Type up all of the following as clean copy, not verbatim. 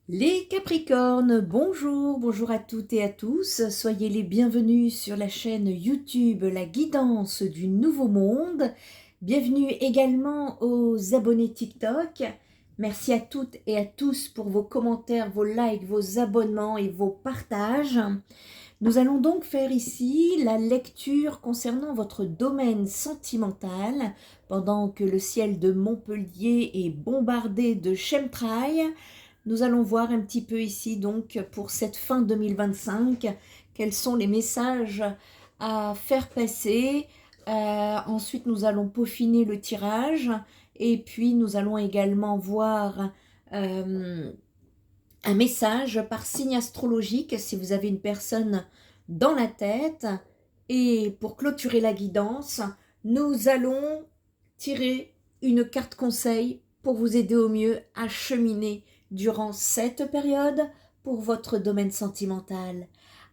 Les Capricornes, bonjour, bonjour à toutes et à tous. Soyez les bienvenus sur la chaîne YouTube La Guidance du Nouveau Monde. Bienvenue également aux abonnés TikTok. Merci à toutes et à tous pour vos commentaires, vos likes, vos abonnements et vos partages. Nous allons donc faire ici la lecture concernant votre domaine sentimental pendant que le ciel de Montpellier est bombardé de chemtrails. Nous allons voir un petit peu ici donc pour cette fin 2025 quels sont les messages à faire passer. Ensuite nous allons peaufiner le tirage et puis nous allons également voir un message par signe astrologique si vous avez une personne dans la tête. Et pour clôturer la guidance, nous allons tirer une carte conseil pour vous aider au mieux à cheminer durant cette période pour votre domaine sentimental.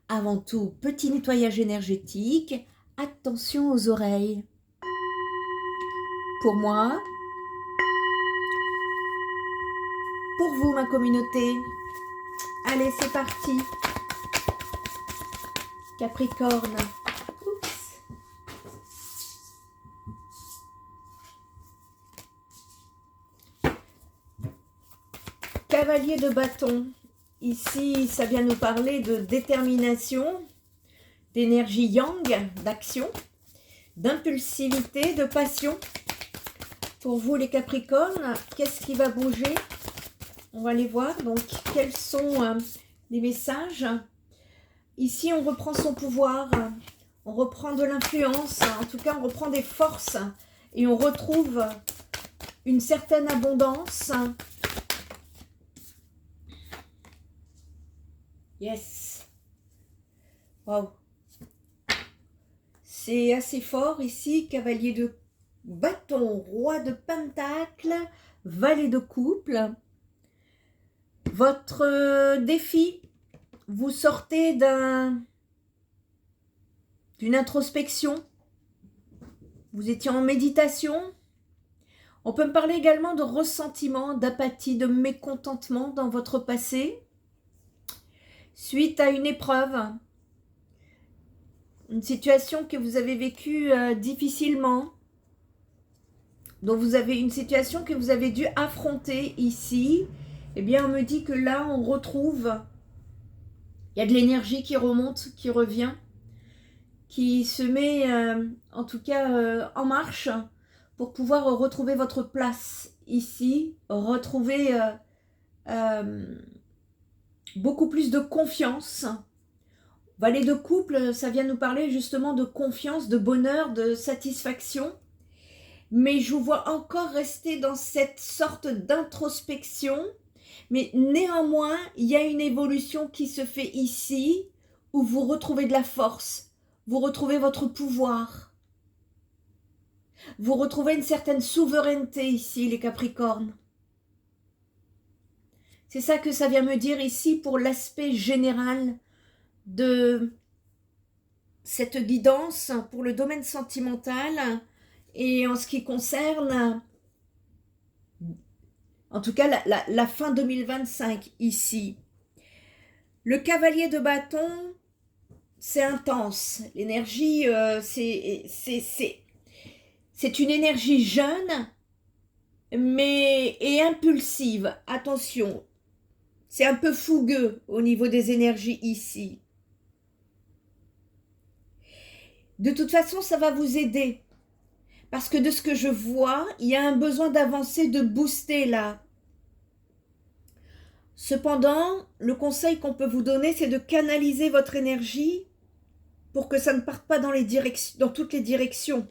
Avant tout, petit nettoyage énergétique, attention aux oreilles. Pour moi, pour vous ma communauté, allez c'est parti. Capricorne. Oups. Cavalier de bâton. Ici, ça vient nous parler de détermination, d'énergie yang, d'action, d'impulsivité, de passion. Pour vous les Capricornes, qu'est-ce qui va bouger? On va aller voir. Donc, quels sont les messages? Ici, on reprend son pouvoir, on reprend de l'influence, en tout cas, on reprend des forces et on retrouve une certaine abondance. Yes. Wow. C'est assez fort ici, cavalier de bâton, roi de pentacle, valet de couple. Votre défi, vous sortez d'une introspection, vous étiez en méditation. On peut me parler également de ressentiment, d'apathie, de mécontentement dans votre passé, suite à une épreuve, une situation que vous avez vécue difficilement, dont vous avez une situation que vous avez dû affronter ici. Eh bien, on me dit que là, on retrouve, il y a de l'énergie qui remonte, qui revient, qui se met en tout cas en marche pour pouvoir retrouver votre place ici, retrouver beaucoup plus de confiance. Valet de couple, ça vient nous parler justement de confiance, de bonheur, de satisfaction. Mais je vous vois encore rester dans cette sorte d'introspection. Mais néanmoins, il y a une évolution qui se fait ici, où vous retrouvez de la force, vous retrouvez votre pouvoir. Vous retrouvez une certaine souveraineté ici, les Capricornes. C'est ça que ça vient me dire ici pour l'aspect général de cette guidance pour le domaine sentimental et en ce qui concerne, en tout cas, la fin 2025 ici. Le cavalier de bâton, c'est intense. L'énergie, c'est une énergie jeune, mais et impulsive. Attention, c'est un peu fougueux au niveau des énergies ici. De toute façon, ça va vous aider. Parce que de ce que je vois, il y a un besoin d'avancer, de booster là. Cependant, le conseil qu'on peut vous donner, c'est de canaliser votre énergie pour que ça ne parte pas dans toutes les directions.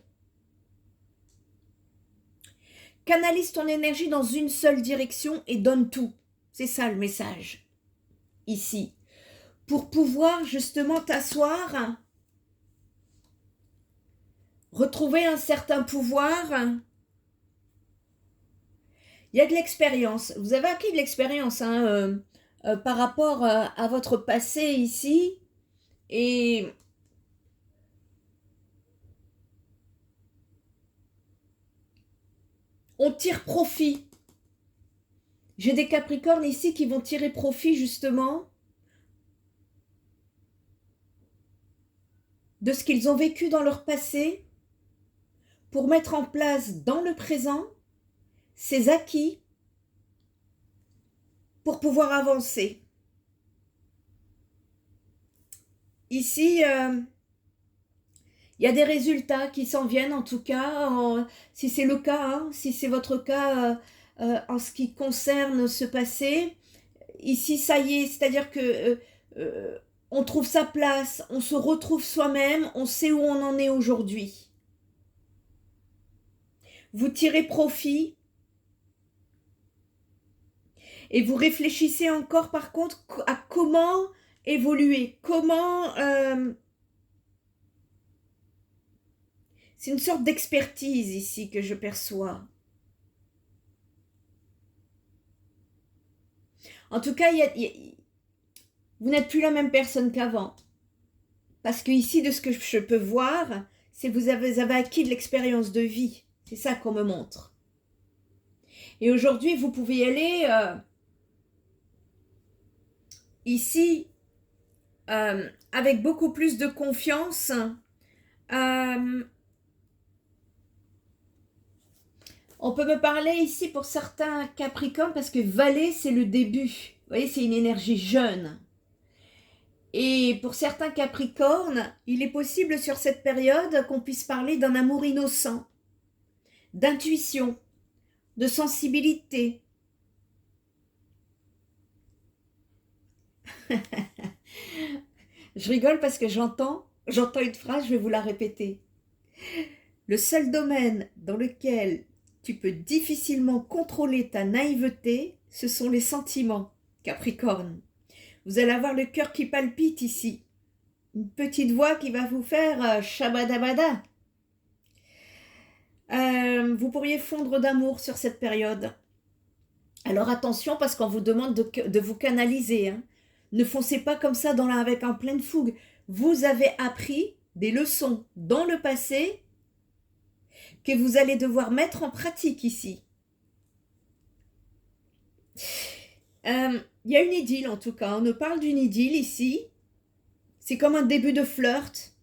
Canalise ton énergie dans une seule direction et donne tout. C'est ça le message, ici. Pour pouvoir justement t'asseoir, retrouver un certain pouvoir. Il y a de l'expérience. Vous avez acquis de l'expérience par rapport à votre passé ici. Et on tire profit. J'ai des Capricornes ici qui vont tirer profit justement de ce qu'ils ont vécu dans leur passé pour mettre en place dans le présent ces acquis pour pouvoir avancer. Ici, il y a des résultats qui s'en viennent en tout cas, si c'est le cas, hein, si c'est votre cas en ce qui concerne ce passé. Ici, ça y est, c'est-à-dire que on trouve sa place, on se retrouve soi-même, on sait où on en est aujourd'hui. Vous tirez profit et vous réfléchissez encore par contre à comment évoluer, comment... c'est une sorte d'expertise ici que je perçois. En tout cas, vous n'êtes plus la même personne qu'avant. Parce que ici, de ce que je peux voir, c'est que vous avez acquis de l'expérience de vie. C'est ça qu'on me montre. Et aujourd'hui, vous pouvez y aller ici avec beaucoup plus de confiance. On peut me parler ici pour certains Capricornes parce que Valet, c'est le début. Vous voyez, c'est une énergie jeune. Et pour certains Capricornes, il est possible sur cette période qu'on puisse parler d'un amour innocent, d'intuition, de sensibilité. Je rigole parce que j'entends une phrase, je vais vous la répéter. Le seul domaine dans lequel tu peux difficilement contrôler ta naïveté, ce sont les sentiments, Capricorne. Vous allez avoir le cœur qui palpite ici. Une petite voix qui va vous faire shabadabada. Vous pourriez fondre d'amour sur cette période. Alors attention parce qu'on vous demande de vous canaliser. Hein. Ne foncez pas comme ça avec en pleine fougue. Vous avez appris des leçons dans le passé que vous allez devoir mettre en pratique ici. Il y a une idylle en tout cas, on nous parle d'une idylle ici. C'est comme un début de flirt.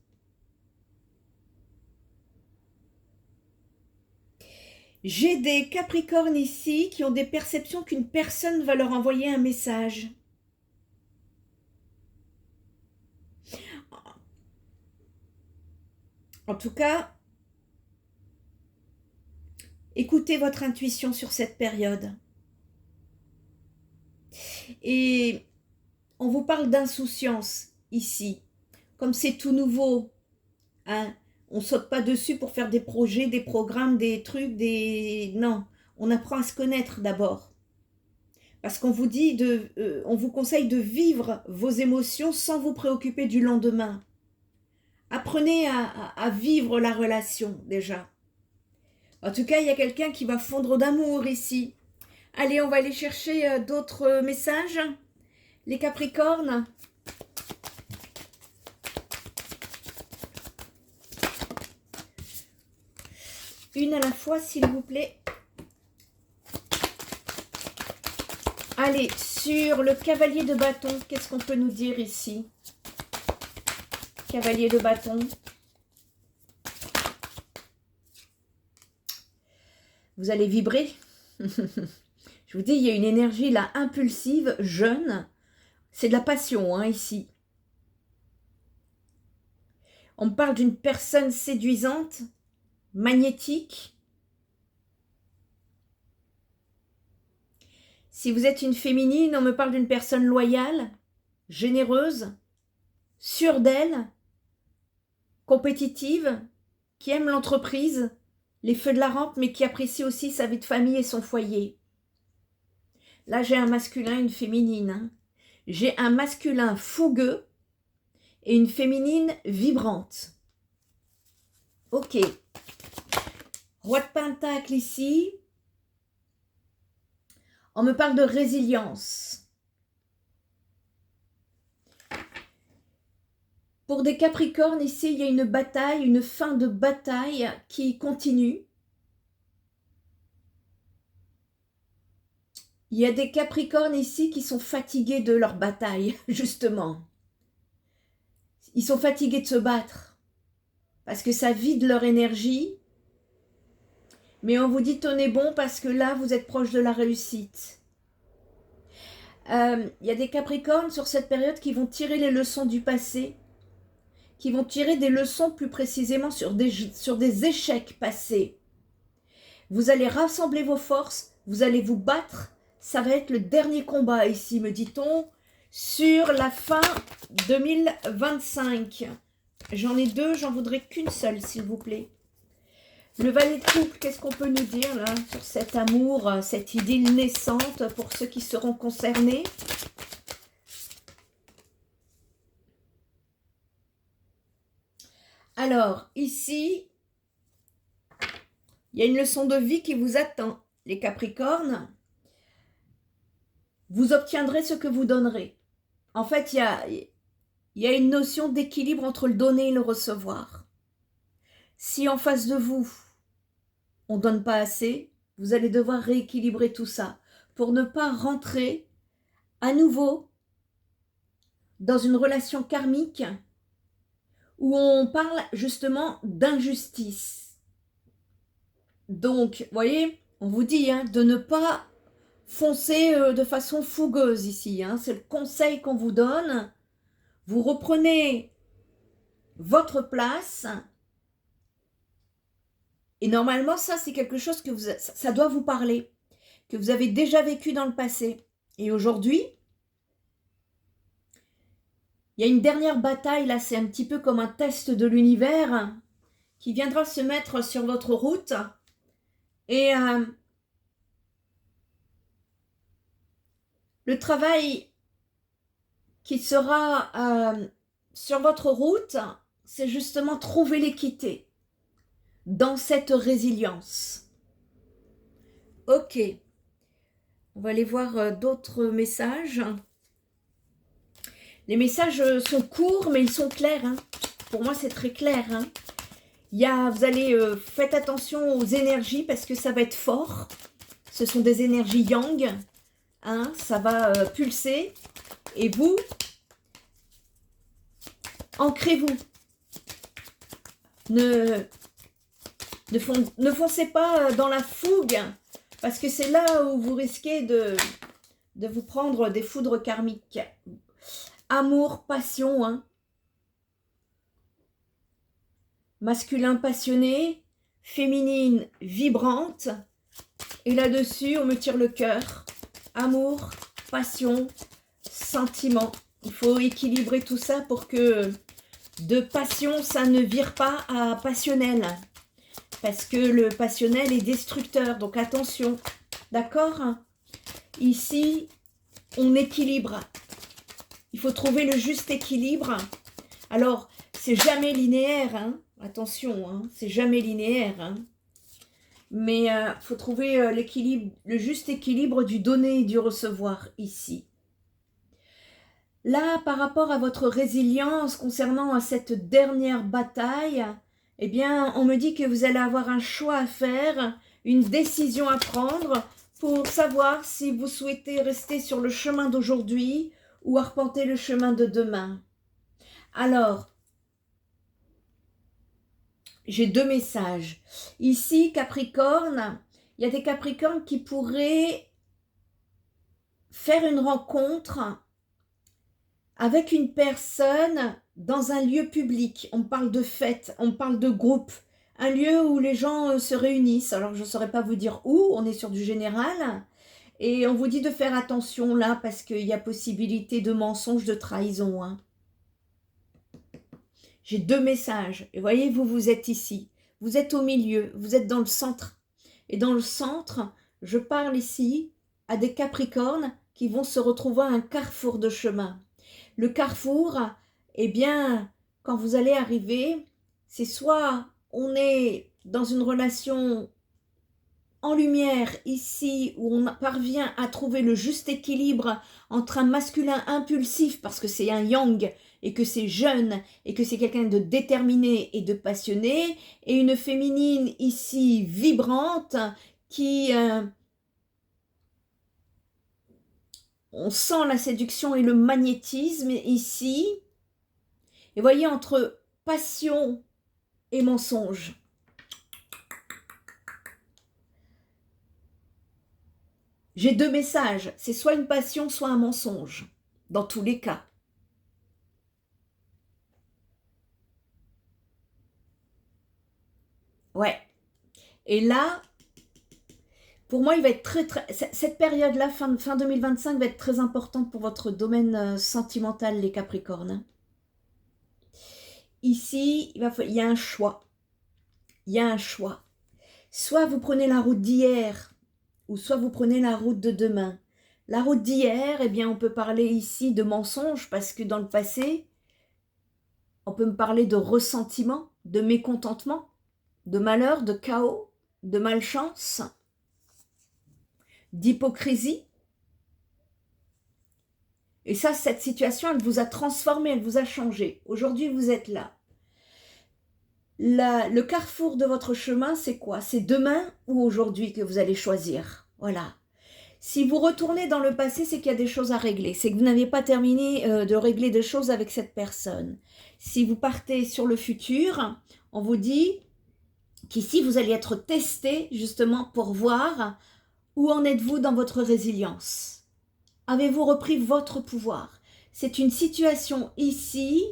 J'ai des Capricornes ici qui ont des perceptions qu'une personne va leur envoyer un message. En tout cas, écoutez votre intuition sur cette période. Et on vous parle d'insouciance ici. Comme c'est tout nouveau, hein, on ne saute pas dessus pour faire des projets, des programmes, des trucs, Non, on apprend à se connaître d'abord. Parce qu'on vous dit, on vous conseille de vivre vos émotions sans vous préoccuper du lendemain. Apprenez à vivre la relation déjà. En tout cas, il y a quelqu'un qui va fondre d'amour ici. Allez, on va aller chercher d'autres messages. Les Capricornes. Une à la fois, s'il vous plaît. Allez, sur le cavalier de bâton, qu'est-ce qu'on peut nous dire ici? Cavalier de bâton. Vous allez vibrer. Je vous dis, il y a une énergie là impulsive, jeune. C'est de la passion hein, ici. On me parle d'une personne séduisante, magnétique. Si vous êtes une féminine, on me parle d'une personne loyale, généreuse, sûre d'elle, compétitive, qui aime l'entreprise, les feux de la rampe, mais qui apprécie aussi sa vie de famille et son foyer. Là, j'ai un masculin et une féminine. Hein. J'ai un masculin fougueux et une féminine vibrante. Ok. Roi de Pentacle ici. On me parle de résilience. Pour des Capricornes, ici, il y a une bataille, une fin de bataille qui continue. Il y a des Capricornes ici qui sont fatigués de leur bataille, justement. Ils sont fatigués de se battre parce que ça vide leur énergie. Mais on vous dit tenez bon parce que là, vous êtes proche de la réussite. Il y a des Capricornes sur cette période qui vont tirer les leçons du passé, qui vont tirer des leçons plus précisément sur des échecs passés. Vous allez rassembler vos forces, vous allez vous battre. Ça va être le dernier combat ici, me dit-on, sur la fin 2025. J'en ai deux, j'en voudrais qu'une seule, s'il vous plaît. Le valet de couple, qu'est-ce qu'on peut nous dire là sur cet amour, cette idylle naissante pour ceux qui seront concernés? Alors, ici, il y a une leçon de vie qui vous attend, les Capricornes. Vous obtiendrez ce que vous donnerez. En fait, il y a une notion d'équilibre entre le donner et le recevoir. Si en face de vous, on ne donne pas assez, vous allez devoir rééquilibrer tout ça pour ne pas rentrer à nouveau dans une relation karmique où on parle justement d'injustice. Donc, vous voyez, on vous dit de ne pas foncer de façon fougueuse ici. C'est le conseil qu'on vous donne. Vous reprenez votre place. Et normalement, ça, c'est quelque chose que ça doit vous parler, que vous avez déjà vécu dans le passé. Et aujourd'hui, il y a une dernière bataille, là, c'est un petit peu comme un test de l'univers qui viendra se mettre sur votre route. Et le travail qui sera sur votre route, c'est justement trouver l'équité dans cette résilience. Ok, on va aller voir d'autres messages. Les messages sont courts, mais ils sont clairs. Pour moi, c'est très clair. Vous allez, faites attention aux énergies parce que ça va être fort. Ce sont des énergies yang. Ça va pulser. Et vous, ancrez-vous. Ne foncez pas dans la fougue, parce que c'est là où vous risquez de vous prendre des foudres karmiques. Amour, passion, masculin passionné, féminine vibrante, et là-dessus, on me tire le cœur. Amour, passion, sentiment. Il faut équilibrer tout ça pour que de passion, ça ne vire pas à passionnel. Parce que le passionnel est destructeur, donc attention, d'accord? Ici, on équilibre. Il faut trouver le juste équilibre. Alors, c'est jamais linéaire, attention, c'est jamais linéaire. Mais il faut trouver l'équilibre, le juste équilibre du donner et du recevoir ici. Là, par rapport à votre résilience concernant cette dernière bataille, eh bien, on me dit que vous allez avoir un choix à faire, une décision à prendre pour savoir si vous souhaitez rester sur le chemin d'aujourd'hui ou arpenter le chemin de demain. Alors, j'ai deux messages. Ici, Capricorne, il y a des Capricornes qui pourraient faire une rencontre avec une personne dans un lieu public. On parle de fête, on parle de groupe, un lieu où les gens se réunissent. Alors, je ne saurais pas vous dire où, on est sur du général. Et on vous dit de faire attention là, parce qu'il y a possibilité de mensonge, de trahison. J'ai deux messages. Et voyez, vous êtes ici. Vous êtes au milieu, vous êtes dans le centre. Et dans le centre, je parle ici à des Capricornes qui vont se retrouver à un carrefour de chemin. Le carrefour, eh bien, quand vous allez arriver, c'est soit on est dans une relation en lumière ici, où on parvient à trouver le juste équilibre entre un masculin impulsif, parce que c'est un yang, et que c'est jeune, et que c'est quelqu'un de déterminé et de passionné, et une féminine ici vibrante, qui On sent la séduction et le magnétisme ici. Et voyez, entre passion et mensonge. J'ai deux messages. C'est soit une passion, soit un mensonge. Dans tous les cas. Ouais. Et là, pour moi, il va être cette période-là, fin 2025, va être très importante pour votre domaine sentimental, les Capricornes. Ici, il y a un choix. Il y a un choix. Soit vous prenez la route d'hier, ou soit vous prenez la route de demain. La route d'hier, eh bien, on peut parler ici de mensonge, parce que dans le passé, on peut me parler de ressentiment, de mécontentement, de malheur, de chaos, de malchance, d'hypocrisie. Et ça, cette situation, elle vous a transformé, elle vous a changé. Aujourd'hui, vous êtes là. Le carrefour de votre chemin, c'est quoi? C'est demain ou aujourd'hui que vous allez choisir. Voilà. Si vous retournez dans le passé, c'est qu'il y a des choses à régler. C'est que vous n'avez pas terminé de régler des choses avec cette personne. Si vous partez sur le futur, on vous dit qu'ici, vous allez être testé justement pour voir où en êtes-vous dans votre résilience. Avez-vous repris votre pouvoir? C'est une situation ici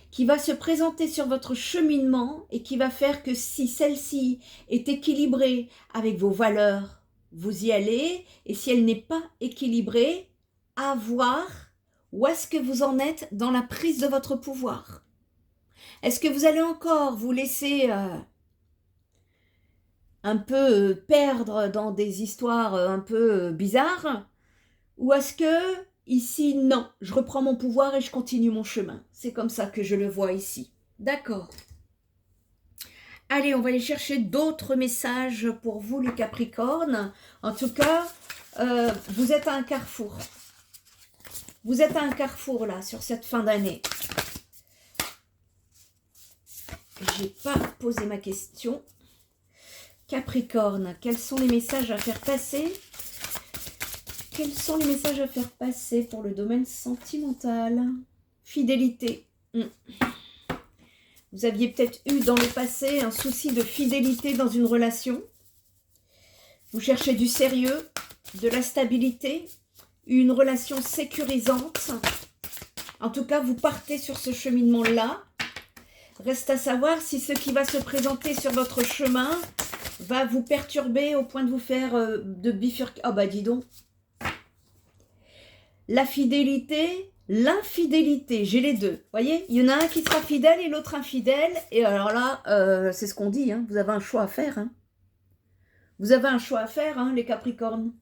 qui va se présenter sur votre cheminement et qui va faire que si celle-ci est équilibrée avec vos valeurs, vous y allez. Et si elle n'est pas équilibrée, à voir où est-ce que vous en êtes dans la prise de votre pouvoir. Est-ce que vous allez encore vous laisser un peu perdre dans des histoires un peu bizarres? Ou est-ce que ici, non, je reprends mon pouvoir et je continue mon chemin? C'est comme ça que je le vois ici. D'accord. Allez, on va aller chercher d'autres messages pour vous, les Capricornes. En tout cas, vous êtes à un carrefour. Vous êtes à un carrefour, là, sur cette fin d'année. J'ai pas posé ma question. Capricorne, quels sont les messages à faire passer? Quels sont les messages à faire passer pour le domaine sentimental? Fidélité. Vous aviez peut-être eu dans le passé un souci de fidélité dans une relation. Vous cherchez du sérieux, de la stabilité, une relation sécurisante. En tout cas, vous partez sur ce cheminement-là. Reste à savoir si ce qui va se présenter sur votre chemin va vous perturber au point de vous faire de bifurquer. Ah bah dis donc. La fidélité, l'infidélité, j'ai les deux. Vous voyez, il y en a un qui sera fidèle et l'autre infidèle. Et alors là, c'est ce qu'on dit, hein, vous avez un choix à faire. Hein. Vous avez un choix à faire, hein, les Capricornes.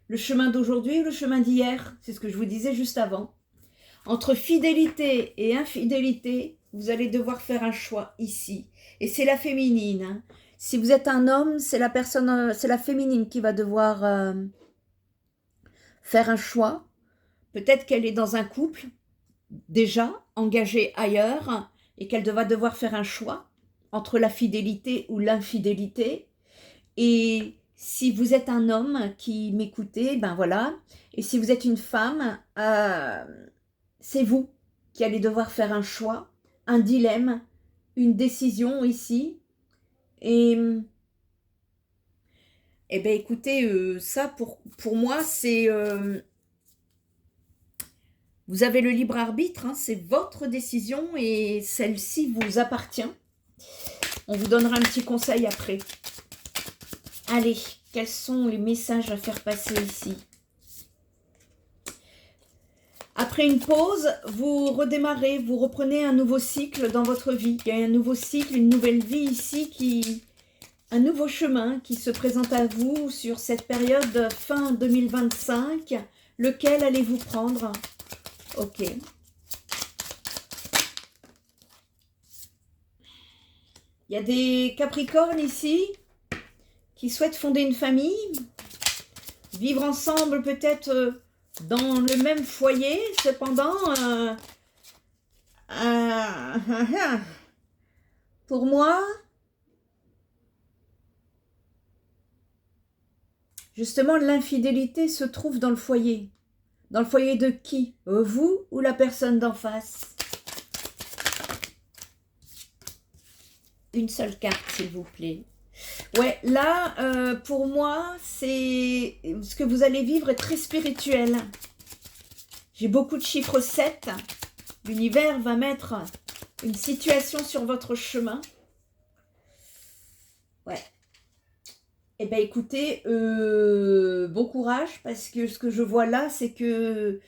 Le chemin d'aujourd'hui ou le chemin d'hier, c'est ce que je vous disais juste avant. Entre fidélité et infidélité, vous allez devoir faire un choix ici. Et c'est la féminine. Hein. Si vous êtes un homme, c'est la personne, c'est la féminine qui va devoir faire un choix. Peut-être qu'elle est dans un couple déjà engagé ailleurs et qu'elle va devoir faire un choix entre la fidélité ou l'infidélité. Et si vous êtes un homme qui m'écoutez, ben voilà. Et si vous êtes une femme, c'est vous qui allez devoir faire un choix, un dilemme, une décision ici. Et eh bien écoutez, ça pour moi c'est... vous avez le libre arbitre, hein, c'est votre décision et celle-ci vous appartient. On vous donnera un petit conseil après. Allez, quels sont les messages à faire passer ici? Après une pause, vous redémarrez, vous reprenez un nouveau cycle dans votre vie. Il y a un nouveau cycle, une nouvelle vie ici, un nouveau chemin qui se présente à vous sur cette période fin 2025. Lequel allez-vous prendre? Ok. Il y a des Capricornes ici qui souhaitent fonder une famille, vivre ensemble peut-être dans le même foyer, cependant, pour moi, Justement, l'infidélité se trouve dans le foyer. Dans le foyer de qui? Vous ou la personne d'en face? Une seule carte, s'il vous plaît. Ouais, là, pour moi, c'est ce que vous allez vivre est très spirituel. J'ai beaucoup de chiffres 7. L'univers va mettre une situation sur votre chemin. Ouais. Eh bien, écoutez, bon courage, parce que ce que je vois là, c'est que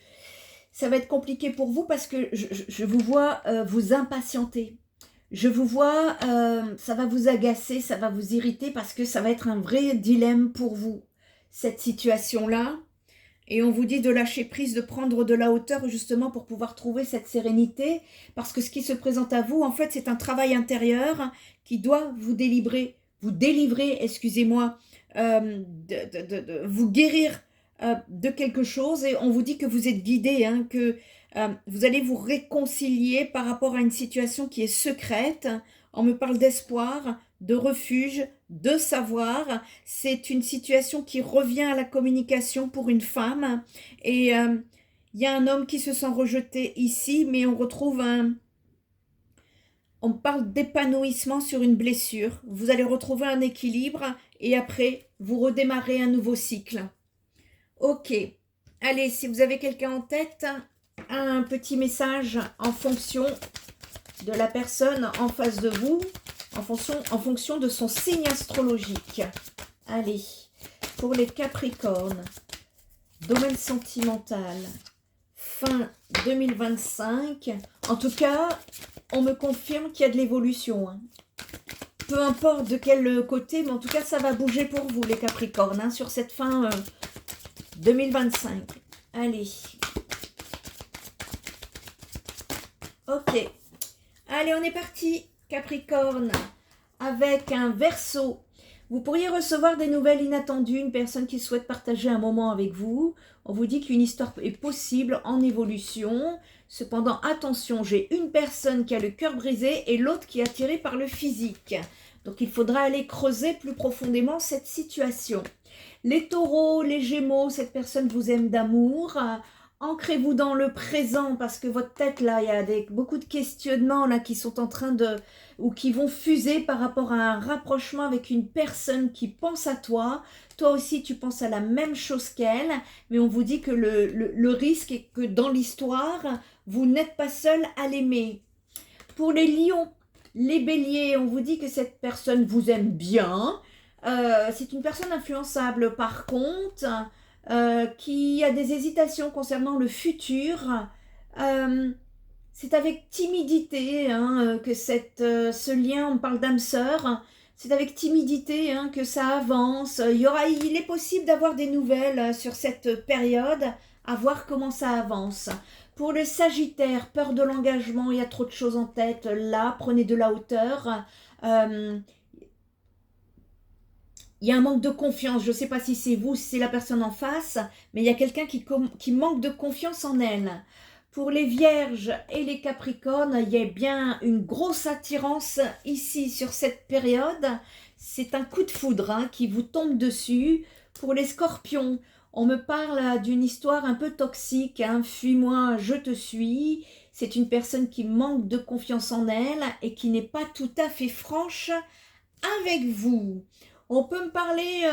ça va être compliqué pour vous, parce que je vous vois vous impatienter. Je vous vois, ça va vous agacer, ça va vous irriter, parce que ça va être un vrai dilemme pour vous, cette situation-là. Et on vous dit de lâcher prise, de prendre de la hauteur, justement, pour pouvoir trouver cette sérénité. Parce que ce qui se présente à vous, en fait, c'est un travail intérieur qui doit vous délivrer, excusez-moi, vous guérir de quelque chose. Et on vous dit que vous êtes guidé, hein, que vous allez vous réconcilier par rapport à une situation qui est secrète. On me parle d'espoir, de refuge, de savoir. C'est une situation qui revient à la communication pour une femme. Et il y a un homme qui se sent rejeté ici, mais on retrouve on parle d'épanouissement sur une blessure. Vous allez retrouver un équilibre et après, vous redémarrez un nouveau cycle. Ok. Allez, si vous avez quelqu'un en tête, un petit message en fonction de la personne en face de vous, en fonction de son signe astrologique. Allez, pour les Capricornes, domaine sentimental, fin 2025. En tout cas, on me confirme qu'il y a de l'évolution. Hein. Peu importe de quel côté, mais en tout cas, ça va bouger pour vous, les Capricornes, hein, sur cette fin 2025. Allez. Ok. Allez, on est parti, Capricorne, avec un Verseau. Vous pourriez recevoir des nouvelles inattendues, une personne qui souhaite partager un moment avec vous. On vous dit qu'une histoire est possible en évolution. Cependant, attention, j'ai une personne qui a le cœur brisé et l'autre qui est attirée par le physique. Donc, il faudra aller creuser plus profondément cette situation. Les taureaux, les gémeaux, cette personne vous aime d'amour. Ancrez-vous dans le présent parce que votre tête, là, il y a beaucoup de questionnements là, qui sont en train de... ou qui vont fuser par rapport à un rapprochement avec une personne qui pense à toi. Toi aussi, tu penses à la même chose qu'elle, mais on vous dit que le risque est que dans l'histoire, vous n'êtes pas seul à l'aimer. Pour les lions, les béliers, on vous dit que cette personne vous aime bien. C'est une personne influençable par contre... qui a des hésitations concernant le futur. C'est avec timidité hein, que ce lien, on parle d'âme sœur, c'est avec timidité hein, que ça avance. Il est possible d'avoir des nouvelles sur cette période, à voir comment ça avance. Pour le Sagittaire, peur de l'engagement, il y a trop de choses en tête. Là, prenez de la hauteur. Il y a un manque de confiance, je ne sais pas si c'est vous, si c'est la personne en face, mais il y a quelqu'un qui manque de confiance en elle. Pour les Vierges et les Capricornes, il y a bien une grosse attirance ici sur cette période. C'est un coup de foudre hein, qui vous tombe dessus. Pour les Scorpions, on me parle d'une histoire un peu toxique. Hein. Fuis-moi, je te suis. C'est une personne qui manque de confiance en elle et qui n'est pas tout à fait franche avec vous. On peut me parler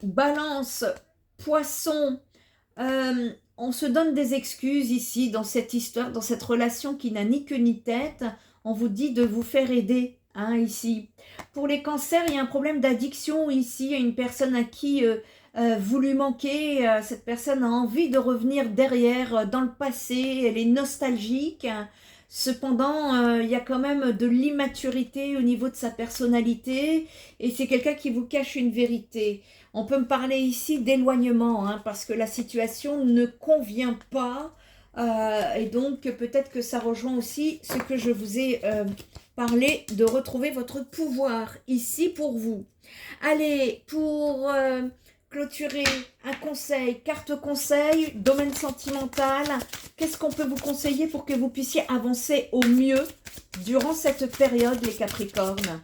balance, poisson. On se donne des excuses ici dans cette histoire, dans cette relation qui n'a ni queue ni tête. On vous dit de vous faire aider hein, ici. Pour les cancers, il y a un problème d'addiction ici. Il y a une personne à qui vous lui manquez. Cette personne a envie de revenir derrière dans le passé. Elle est nostalgique. Cependant, il y a quand même de l'immaturité au niveau de sa personnalité et c'est quelqu'un qui vous cache une vérité. On peut me parler ici d'éloignement hein, parce que la situation ne convient pas et donc peut-être que ça rejoint aussi ce que je vous ai parlé de retrouver votre pouvoir ici pour vous. Allez, pour... clôturer un conseil, carte conseil, domaine sentimental. Qu'est-ce qu'on peut vous conseiller pour que vous puissiez avancer au mieux durant cette période, les Capricornes?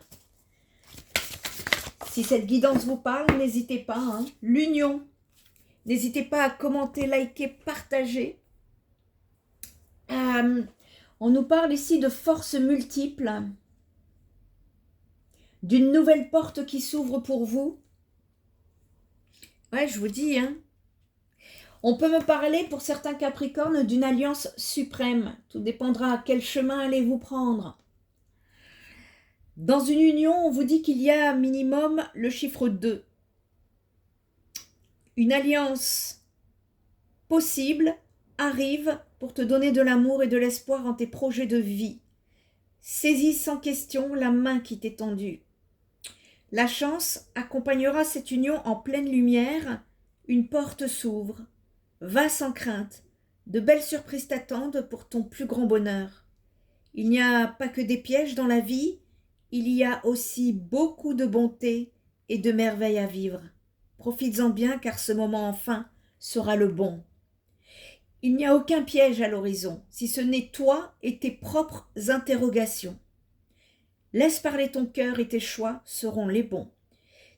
Si cette guidance vous parle, n'hésitez pas, hein. L'union. N'hésitez pas à commenter, liker, partager. On nous parle ici de forces multiples, d'une nouvelle porte qui s'ouvre pour vous. Ouais, je vous dis, hein. On peut me parler pour certains Capricornes d'une alliance suprême. Tout dépendra à quel chemin allez-vous prendre. Dans une union, on vous dit qu'il y a minimum le chiffre 2. Une alliance possible arrive pour te donner de l'amour et de l'espoir en tes projets de vie. Saisis sans question la main qui t'est tendue. La chance accompagnera cette union en pleine lumière. Une porte s'ouvre. Va sans crainte. De belles surprises t'attendent pour ton plus grand bonheur. Il n'y a pas que des pièges dans la vie, il y a aussi beaucoup de bonté et de merveilles à vivre. Profites-en bien car ce moment enfin sera le bon. Il n'y a aucun piège à l'horizon, si ce n'est toi et tes propres interrogations. Laisse parler ton cœur et tes choix seront les bons.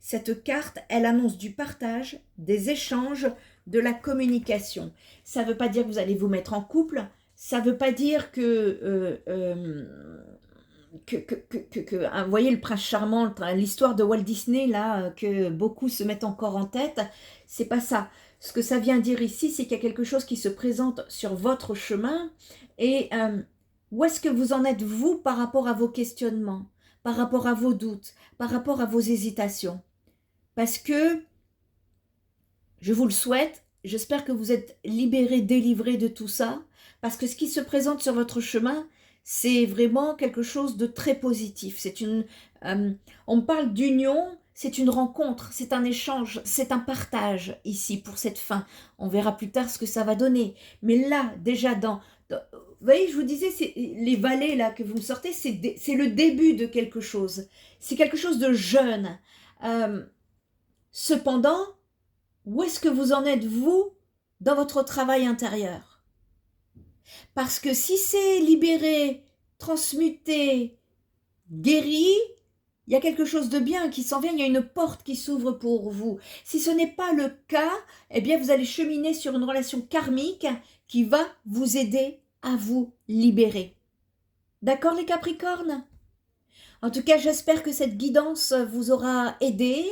Cette carte, elle annonce du partage, des échanges, de la communication. Ça ne veut pas dire que vous allez vous mettre en couple, ça ne veut pas dire que vous voyez le prince charmant, l'histoire de Walt Disney, là, que beaucoup se mettent encore en tête, c'est pas ça. Ce que ça vient dire ici, c'est qu'il y a quelque chose qui se présente sur votre chemin, et où est-ce que vous en êtes, vous, par rapport à vos questionnements, par rapport à vos doutes, par rapport à vos hésitations. Parce que, je vous le souhaite, j'espère que vous êtes libérés, délivrés de tout ça, parce que ce qui se présente sur votre chemin, c'est vraiment quelque chose de très positif. C'est on parle d'union, c'est une rencontre, c'est un échange, c'est un partage ici pour cette fin. On verra plus tard ce que ça va donner. Mais là, déjà vous voyez, je vous disais, les vallées là que vous me sortez, c'est le début de quelque chose. C'est quelque chose de jeune. Cependant, où est-ce que vous en êtes, vous, dans votre travail intérieur? Parce que si c'est libéré, transmuté, guéri, il y a quelque chose de bien qui s'en vient, il y a une porte qui s'ouvre pour vous. Si ce n'est pas le cas, eh bien vous allez cheminer sur une relation karmique qui va vous aider à vous libérer. D'accord les Capricornes? En tout cas, j'espère que cette guidance vous aura aidé.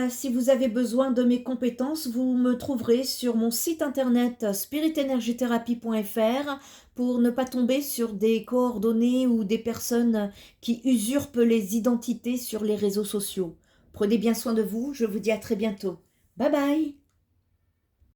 Si vous avez besoin de mes compétences, vous me trouverez sur mon site internet spiritenergithérapie.fr pour ne pas tomber sur des coordonnées ou des personnes qui usurpent les identités sur les réseaux sociaux. Prenez bien soin de vous, je vous dis à très bientôt. Bye bye!